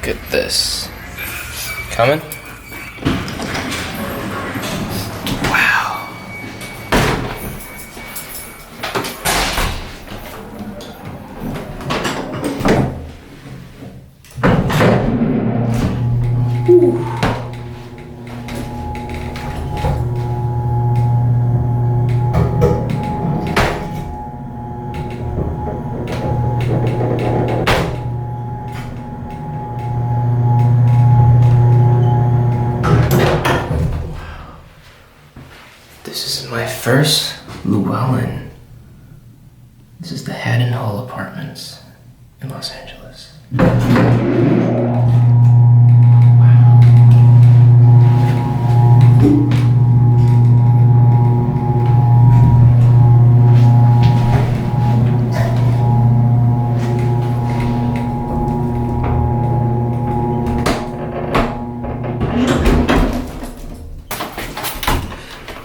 Look at this. Coming? Wow. Ooh. This is my first Llewellyn. This is the Haddon Hall Apartments in Los Angeles.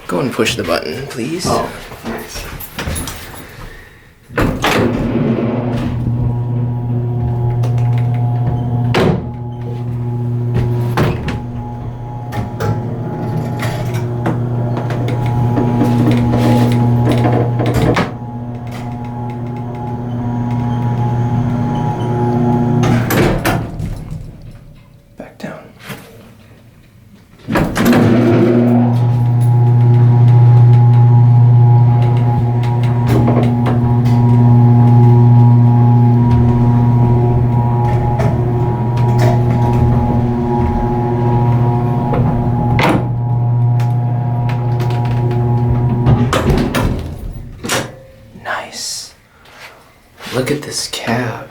Go and push the button, please. Oh, nice. Back down. Nice. Look at this cab.